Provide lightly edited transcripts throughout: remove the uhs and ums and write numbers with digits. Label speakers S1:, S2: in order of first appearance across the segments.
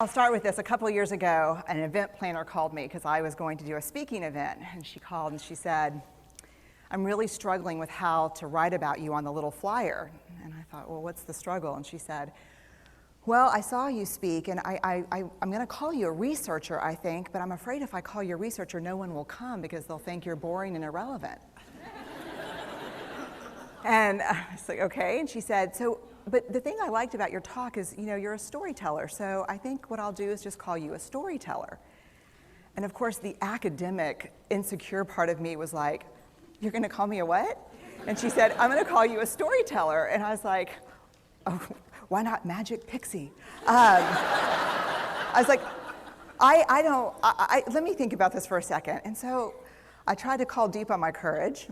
S1: I'll start with this. A couple of years ago, an event planner called me because I was going to do a speaking event, and she called and she said, I'm really struggling with how to write about you on the little flyer. And I thought, well, what's the struggle? And she said, well, I saw you speak, and I'm going to call you a researcher, I think, but I'm afraid if I call you a researcher, no one will come because they'll think you're boring and irrelevant. And I was like, okay. And she said, but the thing I liked about your talk is, you're a storyteller, so I think what I'll do is just call you a storyteller. And of course, the academic, insecure part of me was like, you're going to call me a what? And she said, I'm going to call you a storyteller. And I was like, oh, why not Magic Pixie? I was like, let me think about this for a second. And so I tried to call deep on my courage,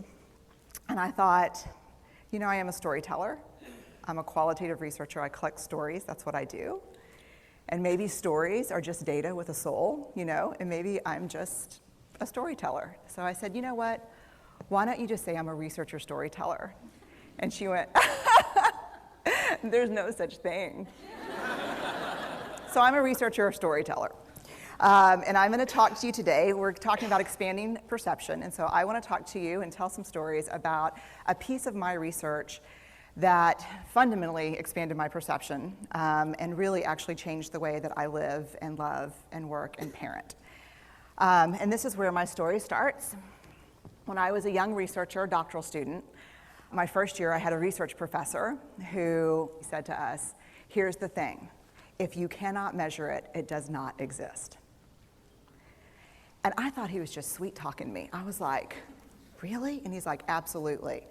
S1: and I thought, I am a storyteller. I'm a qualitative researcher. I collect stories. That's what I do. And maybe stories are just data with a soul, and maybe I'm just a storyteller. So I said, you know what? Why don't you just say I'm a researcher storyteller? And she went, there's no such thing. So I'm a researcher storyteller. And I'm going to talk to you today. We're talking about expanding perception. And so I want to talk to you and tell some stories about a piece of my research that fundamentally expanded my perception and really actually changed the way that I live and love and work and parent. And this is where my story starts. When I was a young researcher, doctoral student, my first year I had a research professor who said to us, here's the thing, if you cannot measure it, it does not exist. And I thought he was just sweet talking me. I was like, really? And he's like, absolutely.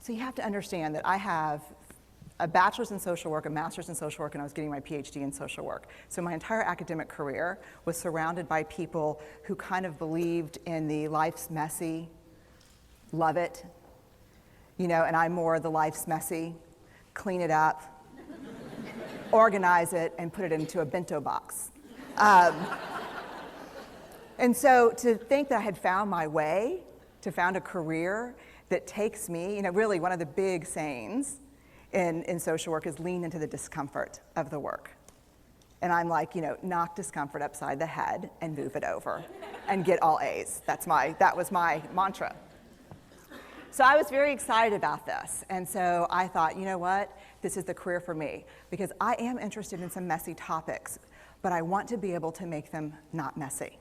S1: So you have to understand that I have a bachelor's in social work, a master's in social work, and I was getting my PhD in social work. So my entire academic career was surrounded by people who kind of believed in the life's messy, love it, and I'm more the life's messy, clean it up, organize it, and put it into a bento box. And so to think that I had found my way, to found a career that takes me, really one of the big sayings in social work is lean into the discomfort of the work. And I'm like, knock discomfort upside the head and move it over and get all A's. That was my mantra. So I was very excited about this. And so I thought, you know what? This is the career for me because I am interested in some messy topics, but I want to be able to make them not messy.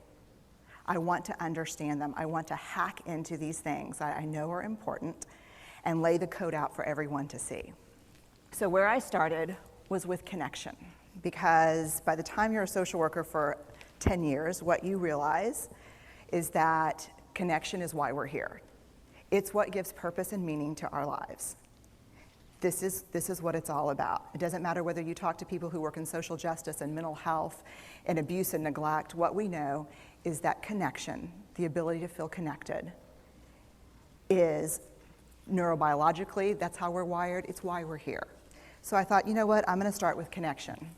S1: I want to understand them. I want to hack into these things that I know are important and lay the code out for everyone to see. So where I started was with connection, because by the time you're a social worker for 10 years, what you realize is that connection is why we're here. It's what gives purpose and meaning to our lives. This is what it's all about. It doesn't matter whether you talk to people who work in social justice and mental health and abuse and neglect. What we know is that connection, the ability to feel connected, is neurobiologically, that's how we're wired, it's why we're here. So I thought, you know what, I'm going to start with connection.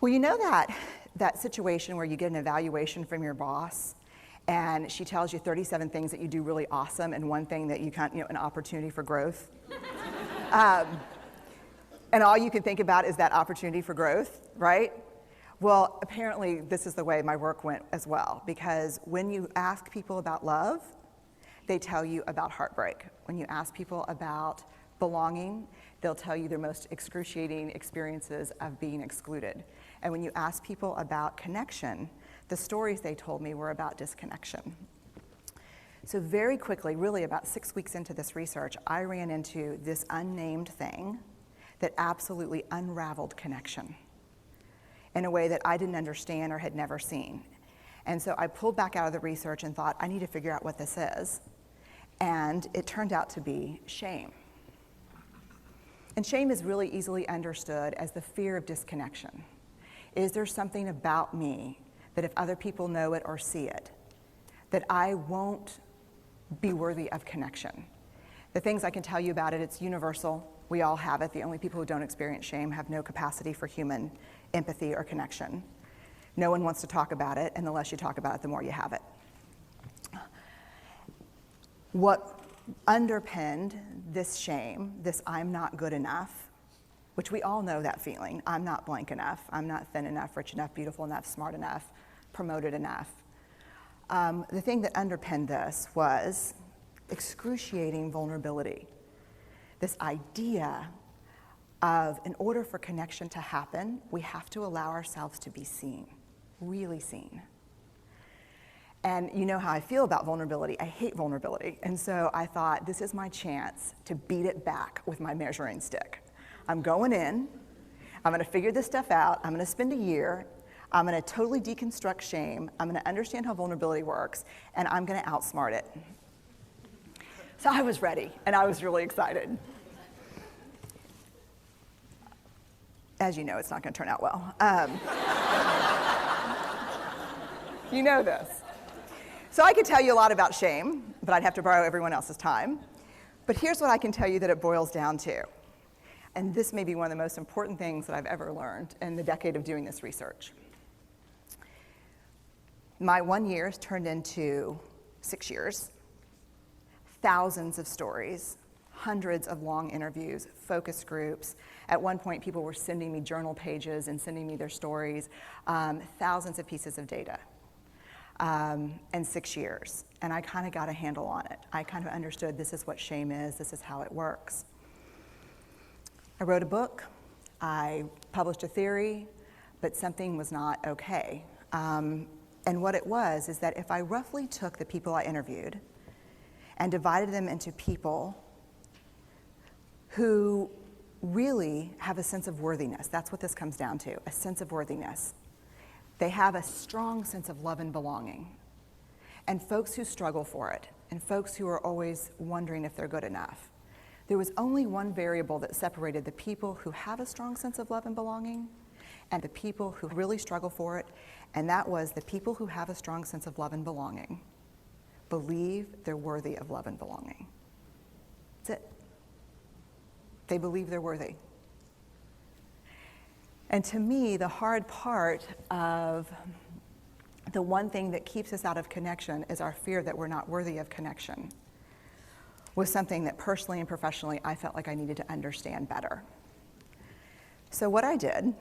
S1: Well, that situation where you get an evaluation from your boss, and she tells you 37 things that you do really awesome and one thing that you can't, an opportunity for growth. And all you can think about is that opportunity for growth, right? Well, apparently this is the way my work went as well, because when you ask people about love, they tell you about heartbreak. When you ask people about belonging, they'll tell you their most excruciating experiences of being excluded. And when you ask people about connection, the stories they told me were about disconnection. So very quickly, really about 6 weeks into this research, I ran into this unnamed thing that absolutely unraveled connection in a way that I didn't understand or had never seen. And so I pulled back out of the research and thought, I need to figure out what this is. And it turned out to be shame. And shame is really easily understood as the fear of disconnection. Is there something about me that if other people know it or see it, that I won't be worthy of connection? The things I can tell you about it, it's universal. We all have it. The only people who don't experience shame have no capacity for human empathy or connection. No one wants to talk about it, and the less you talk about it, the more you have it. What underpinned this shame, this I'm not good enough, which we all know that feeling. I'm not blank enough. I'm not thin enough, rich enough, beautiful enough, smart enough, promoted enough. The thing that underpinned this was excruciating vulnerability. This idea of, in order for connection to happen, we have to allow ourselves to be seen, really seen. And you know how I feel about vulnerability. I hate vulnerability. And so I thought, this is my chance to beat it back with my measuring stick. I'm going in, I'm gonna figure this stuff out, I'm gonna spend a year, I'm gonna totally deconstruct shame, I'm gonna understand how vulnerability works, and I'm gonna outsmart it. So I was ready, and I was really excited. As you know, it's not gonna turn out well. You know this. So I could tell you a lot about shame, but I'd have to borrow everyone else's time. But here's what I can tell you that it boils down to. And this may be one of the most important things that I've ever learned in the decade of doing this research. My 1 year has turned into 6 years, thousands of stories, hundreds of long interviews, focus groups. At one point, people were sending me journal pages and sending me their stories, thousands of pieces of data. And 6 years, and I kind of got a handle on it. I kind of understood this is what shame is, this is how it works. I wrote a book, I published a theory, but something was not okay. And what it was is that if I roughly took the people I interviewed and divided them into people who really have a sense of worthiness, that's what this comes down to, a sense of worthiness. They have a strong sense of love and belonging. And folks who struggle for it, and folks who are always wondering if they're good enough. There was only one variable that separated the people who have a strong sense of love and belonging and the people who really struggle for it, and that was the people who have a strong sense of love and belonging believe they're worthy of love and belonging. That's it. They believe they're worthy. And to me, the hard part of the one thing that keeps us out of connection is our fear that we're not worthy of connection, was something that personally and professionally I felt like I needed to understand better. So what I did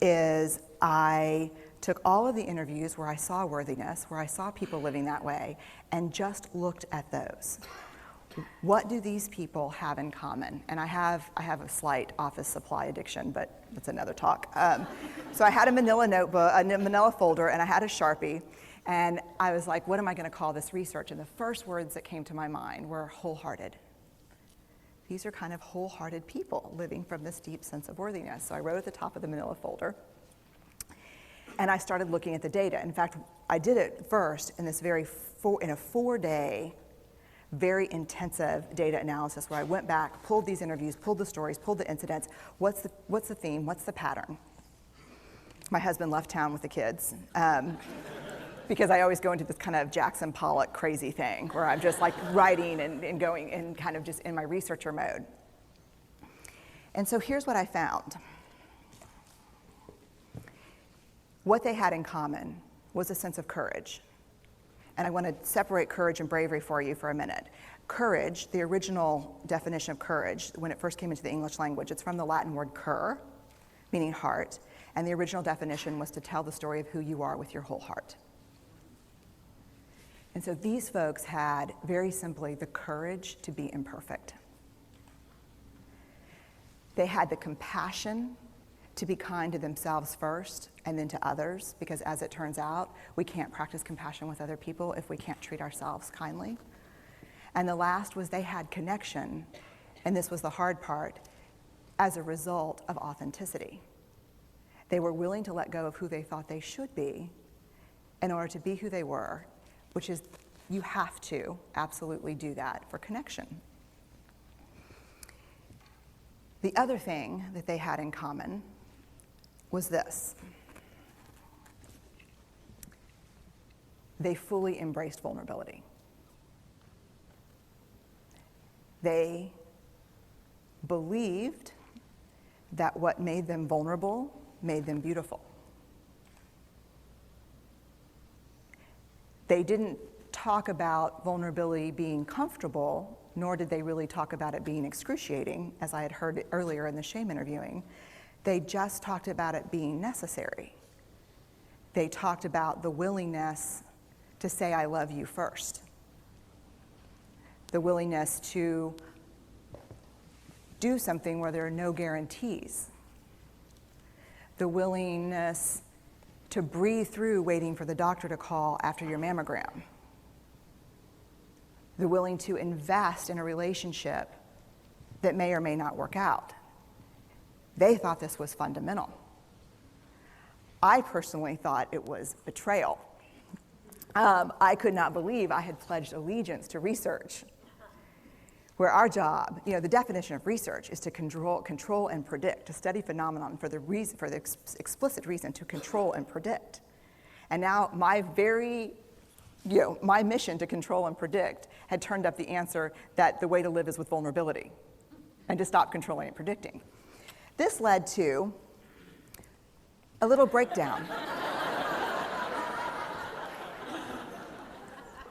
S1: is I took all of the interviews where I saw worthiness, where I saw people living that way, and just looked at those. What do these people have in common? And I have a slight office supply addiction, but that's another talk. So I had a manila notebook, a manila folder, and I had a Sharpie, and I was like, what am I going to call this research? And the first words that came to my mind were wholehearted. These are kind of wholehearted people living from this deep sense of worthiness. So I wrote at the top of the manila folder, and I started looking at the data. In fact, I did it first in this in a 4-day, very intensive data analysis where I went back, pulled these interviews, pulled the stories, pulled the incidents. What's the theme? What's the pattern? My husband left town with the kids because I always go into this kind of Jackson Pollock crazy thing where I'm just like writing and going and kind of just in my researcher mode. And so here's what I found. What they had in common was a sense of courage. And I want to separate courage and bravery for you for a minute. Courage, the original definition of courage, when it first came into the English language, it's from the Latin word cur, meaning heart. And the original definition was to tell the story of who you are with your whole heart. And so these folks had, very simply, the courage to be imperfect. They had the compassion to be kind to themselves first and then to others, because as it turns out, we can't practice compassion with other people if we can't treat ourselves kindly. And the last was they had connection, and this was the hard part, as a result of authenticity. They were willing to let go of who they thought they should be in order to be who they were, which is, you have to absolutely do that for connection. The other thing that they had in common was this. They fully embraced vulnerability. They believed that what made them vulnerable made them beautiful. They didn't talk about vulnerability being comfortable nor did they really talk about it being excruciating, as I had heard earlier in the shame interviewing. They just talked about it being necessary. They talked about the willingness to say, I love you first. The willingness to do something where there are no guarantees. The willingness to breathe through waiting for the doctor to call after your mammogram. The willing to invest in a relationship that may or may not work out. They thought this was fundamental. I personally thought it was betrayal. I could not believe I had pledged allegiance to research, where our job, the definition of research is to control and predict, to study phenomenon for the explicit reason to control and predict. And now my mission to control and predict had turned up the answer that the way to live is with vulnerability and to stop controlling and predicting. This led to a little breakdown,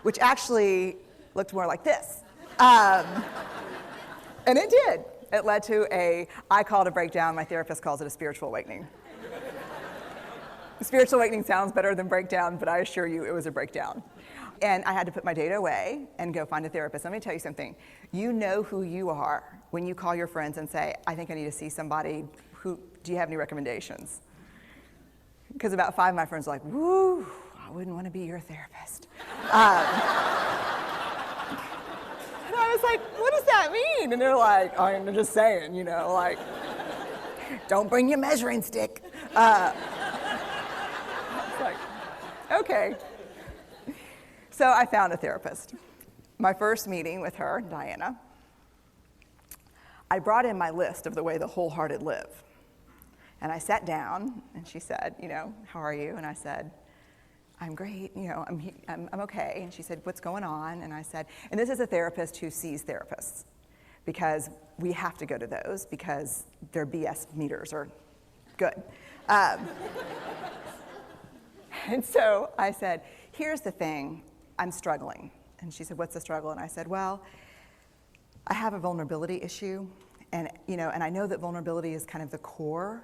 S1: which actually looked more like this. And it did. It led to I call it a breakdown, my therapist calls it a spiritual awakening. Spiritual awakening sounds better than breakdown, but I assure you it was a breakdown. And I had to put my data away and go find a therapist. Let me tell you something. You know who you are when you call your friends and say, I think I need to see somebody. Do you have any recommendations? Because about 5 of my friends are like, woo, I wouldn't want to be your therapist. And I was like, what does that mean? And they're like, oh, I'm just saying, don't bring your measuring stick. I was like, okay. So I found a therapist. My first meeting with her, Diana, I brought in my list of the way the wholehearted live. And I sat down, and she said, how are you? And I said, I'm great, I'm okay. And she said, what's going on? And I said, and this is a therapist who sees therapists, because we have to go to those because their BS meters are good. And so I said, here's the thing, I'm struggling. And she said, what's the struggle? And I said, well, I have a vulnerability issue, and I know that vulnerability is kind of the core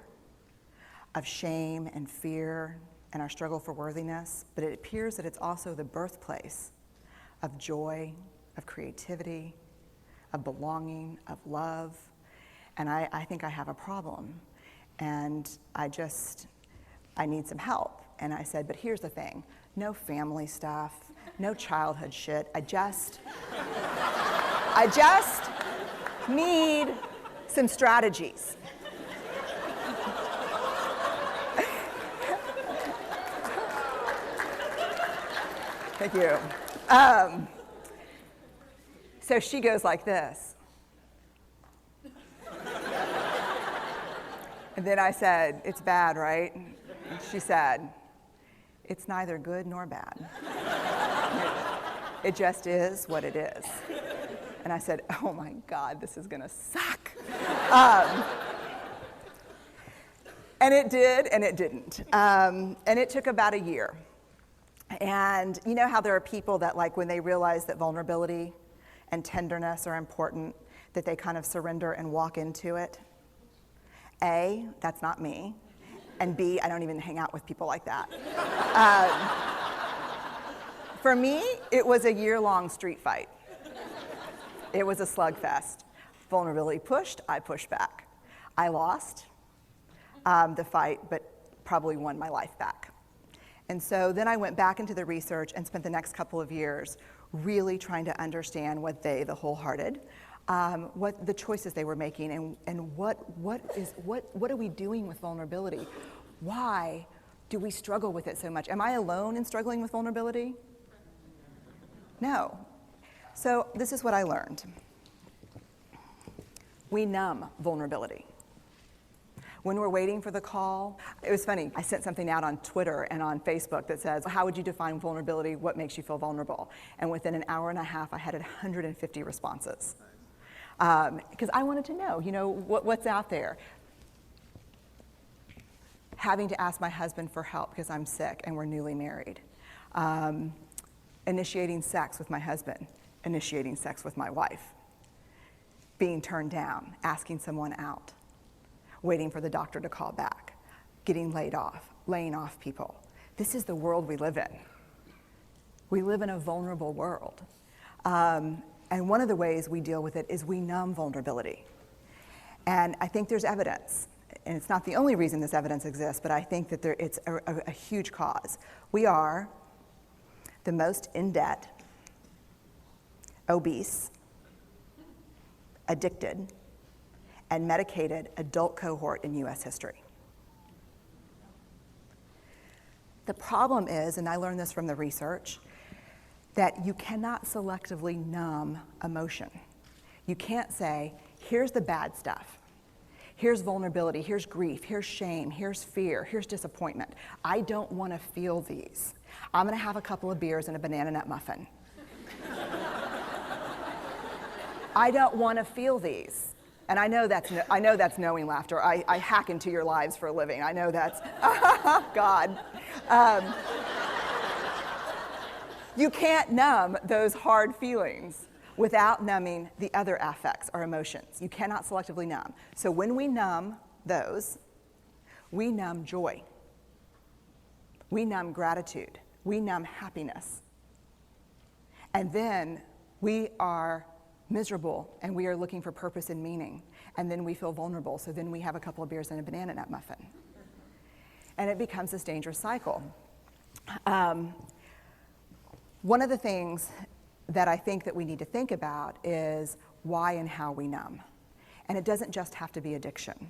S1: of shame and fear and our struggle for worthiness, but it appears that it's also the birthplace of joy, of creativity, of belonging, of love, and I think I have a problem, and I need some help. And I said, but here's the thing, no family stuff, no childhood shit, I just need some strategies. Thank you. So she goes like this. And then I said, it's bad, right? And she said, it's neither good nor bad. It just is what it is. And I said, oh my God, this is gonna suck. And it did, and it didn't. And it took about a year. And you know how there are people that, when they realize that vulnerability and tenderness are important, that they kind of surrender and walk into it? A, that's not me. And B, I don't even hang out with people like that. For me, it was a year-long street fight. It was a slugfest. Vulnerability pushed, I pushed back. I lost the fight, but probably won my life back. And so then I went back into the research and spent the next couple of years really trying to understand what the wholehearted, what the choices they were making, and what are we doing with vulnerability? Why do we struggle with it so much? Am I alone in struggling with vulnerability? No. So this is what I learned. We numb vulnerability. When we're waiting for the call, it was funny, I sent something out on Twitter and on Facebook that says, how would you define vulnerability? What makes you feel vulnerable? And within an hour and a half, I had 150 responses. Because I wanted to know, what's out there. Having to ask my husband for help because I'm sick and we're newly married. Initiating sex with my husband, initiating sex with my wife. being turned down, asking someone out, waiting for the doctor to call back, getting laid off, laying off people. This is the world we live in. We live in a vulnerable world. And one of the ways we deal with it is we numb vulnerability. And I think there's evidence, and it's not the only reason this evidence exists, but I think that it's a huge cause. We are the most in debt, obese, addicted, and medicated adult cohort in US history. The problem is, and I learned this from the research, that you cannot selectively numb emotion. You can't say, here's the bad stuff. Here's vulnerability, here's grief, here's shame, here's fear, here's disappointment. I don't want to feel these. I'm going to have a couple of beers and a banana nut muffin. I don't want to feel these. And I know that's knowing laughter. I hack into your lives for a living. I know that's, God. You can't numb those hard feelings without numbing the other affects or emotions. You cannot selectively numb. So when we numb those, we numb joy. We numb gratitude. We numb happiness. And then we are miserable and we are looking for purpose and meaning. And then we feel vulnerable. So then we have a couple of beers and a banana nut muffin. And it becomes this dangerous cycle. One of the things that I think that we need to think about is why and how we numb. And it doesn't just have to be addiction.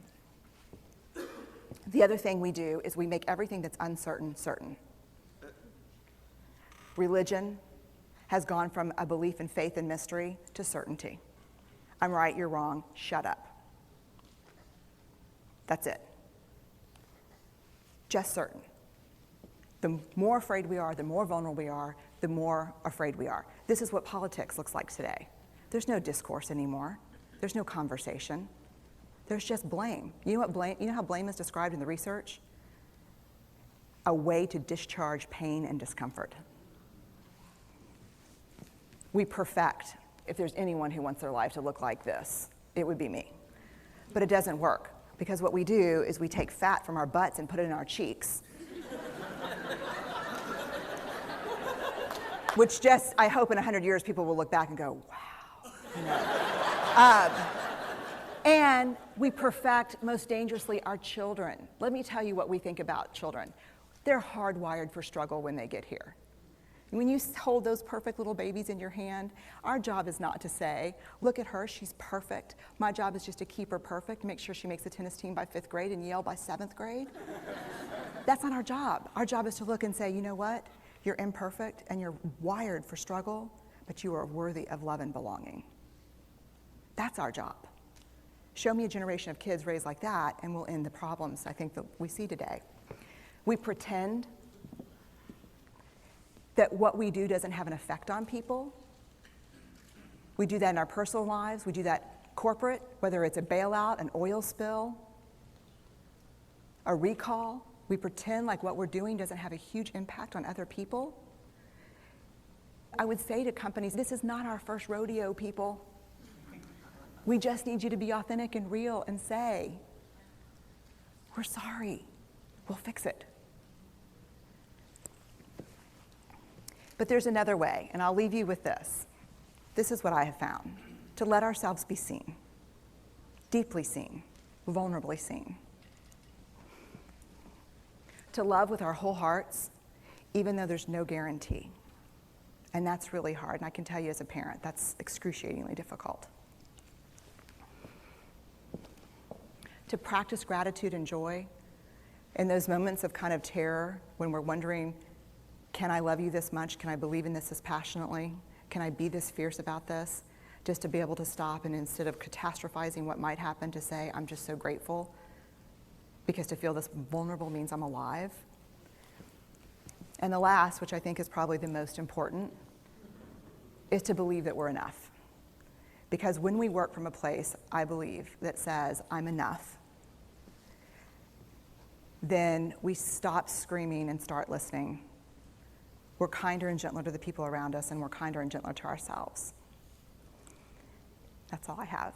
S1: The other thing we do is we make everything that's uncertain certain. Religion has gone from a belief in faith and mystery to certainty. I'm right, you're wrong, shut up. That's it. Just certain. The more afraid we are, the more vulnerable we are, the more afraid we are. This is what politics looks like today. There's no discourse anymore. There's no conversation. There's just blame. You know how blame is described in the research? A way to discharge pain and discomfort. We perfect. If there's anyone who wants their life to look like this, it would be me. But it doesn't work, because what we do is we take fat from our butts and put it in our cheeks. Which just, I hope in 100 years people will look back and go, wow. You know? And we perfect, most dangerously, our children. Let me tell you what we think about children. They're hardwired for struggle when they get here. When you hold those perfect little babies in your hand, our job is not to say, look at her, she's perfect. My job is just to keep her perfect, make sure she makes the tennis team by 5th grade and Yale by 7th grade. That's not our job. Our job is to look and say, you know what? You're imperfect and you're wired for struggle, but you are worthy of love and belonging. That's our job. Show me a generation of kids raised like that and we'll end the problems I think that we see today. We pretend that what we do doesn't have an effect on people. We do that in our personal lives. We do that corporate, whether it's a bailout, an oil spill, a recall. We pretend like what we're doing doesn't have a huge impact on other people. I would say to companies, this is not our first rodeo, people. We just need you to be authentic and real and say, we're sorry, we'll fix it. But there's another way, and I'll leave you with this. This is what I have found. To let ourselves be seen, deeply seen, vulnerably seen. To love with our whole hearts, even though there's no guarantee. And that's really hard, and I can tell you as a parent, that's excruciatingly difficult. To practice gratitude and joy in those moments of kind of terror when we're wondering, can I love you this much? Can I believe in this passionately? Can I be this fierce about this? Just to be able to stop and instead of catastrophizing what might happen, to say, I'm just so grateful. Because to feel this vulnerable means I'm alive. And the last, which I think is probably the most important, is to believe that we're enough. Because when we work from a place, I believe, that says, I'm enough, then we stop screaming and start listening. We're kinder and gentler to the people around us, and we're kinder and gentler to ourselves. That's all I have.